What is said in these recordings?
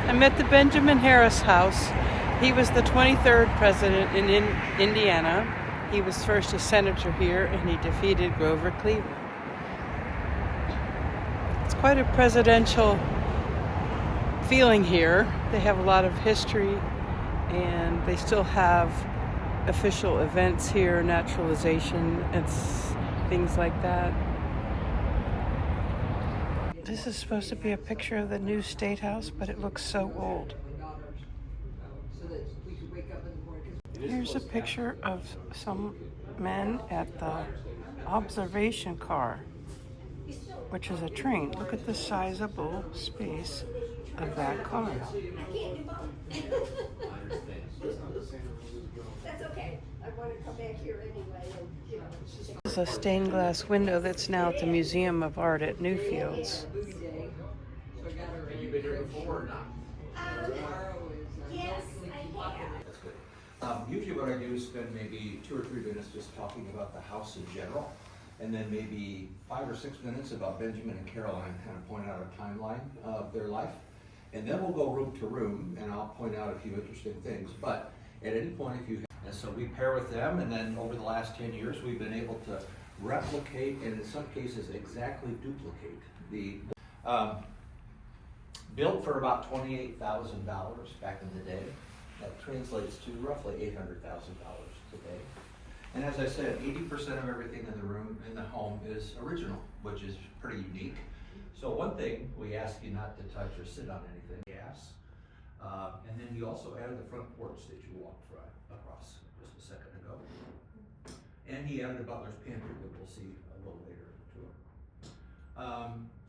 I'm at the Benjamin Harris House. He was the 23rd president in Indiana. He was first a senator here, and he defeated Grover Cleveland. It's quite a presidential feeling here. They have a lot of history, and they still have official events here, naturalization and things like that. This is supposed to be a picture of the new State House, but it looks so old. Here's a picture of some men at the observation car, which is a train. Look at the sizable space of that car. That's okay. I want to come back here anyway. This is a stained glass window that's now at the Museum of Art at Newfields. Have you been here before or not? Yes, I have. That's good. Usually what I do is spend maybe 2 or 3 minutes just talking about the house in general, and then maybe 5 or 6 minutes about Benjamin and Caroline, kind of point out a timeline of their life. And then we'll go room to room, and I'll point out a few interesting things. But at any point, if you have, and so we pair with them, and then over the last 10 years, we've been able to replicate, and in some cases, exactly duplicate the built for about $28,000 back in the day. That translates to roughly $800,000 today. And as I said, 80% of everything in the room, in the home, is original, which is pretty unique. So one thing, we ask you not to touch or sit on anything, gas. And then you also added the front porch that you walked across just a second ago. And he added a butler's pantry that we'll see a little later too.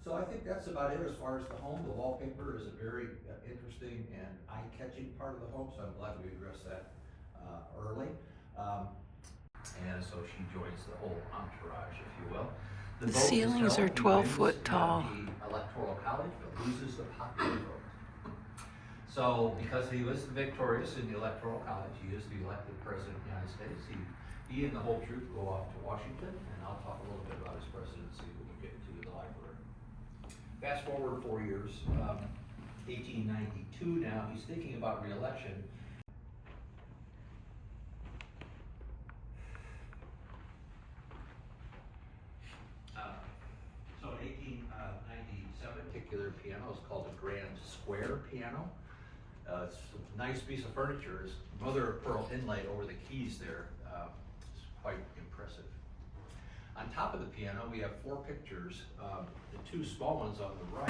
So I think that's about it as far as the home. The wallpaper is a very interesting and eye-catching part of the home, so I'm glad we addressed that early. And so she joins the whole entourage, if you will. The ceilings are 12 foot tall. The Electoral College, but loses the popular vote. So because he was victorious in the Electoral College, he is the elected president of the United States. He and the whole troop go off to Washington, and I'll talk a little bit about his presidency when we get to the library. Fast forward 4 years, 1892 now, he's thinking about re-election. So in 1897, particular piano is called a grand square piano. It's a nice piece of furniture. It's mother of pearl inlay over the keys there. It's quite impressive. On top of the piano, we have 4 pictures. The 2 small ones on the right.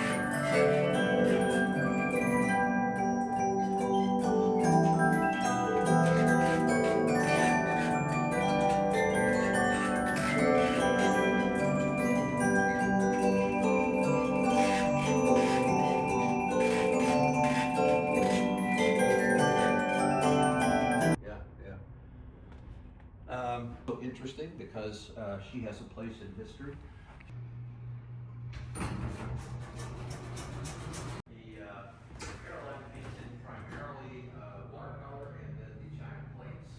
Interesting because she has a place in history. The Caroline painted primarily watercolor and then the giant plates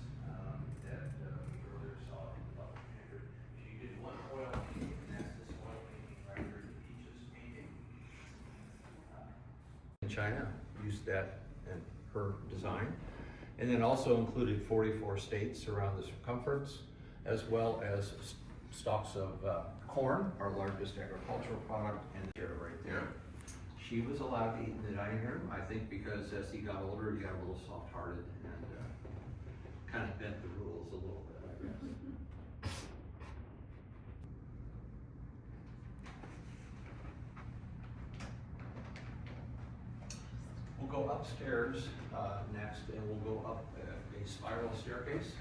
that we earlier saw in the butler picture. She did one oil painting, and that's this oil painting right here, the Peaches painting. In China, used that in her design. And then also included 44 states around the circumference, as well as stalks of corn, our largest agricultural product, and the chair right there. She was allowed to eat in the dining room, I think because as he got older, he got a little soft-hearted and kind of bent the rules a little bit, I guess. We'll go upstairs next, and we'll go up a spiral staircase.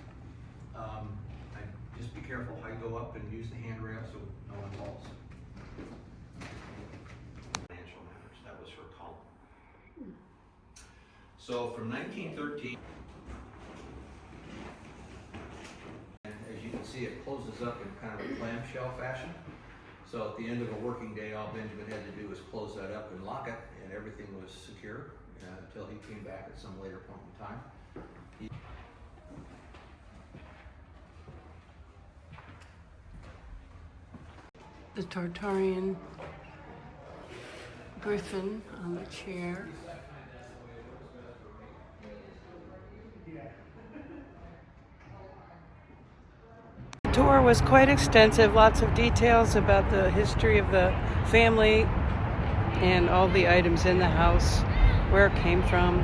Just be careful how you go up and use the handrail so no one falls. Financial matters, that was her column. So from 1913, and as you can see, it closes up in kind of a clamshell fashion. So at the end of a working day, all Benjamin had to do was close that up and lock it, and everything was secure until he came back at some later point in time. The Tartarian griffin on the chair. tour was quite extensive, lots of details about the history of the family and all the items in the house, where it came from.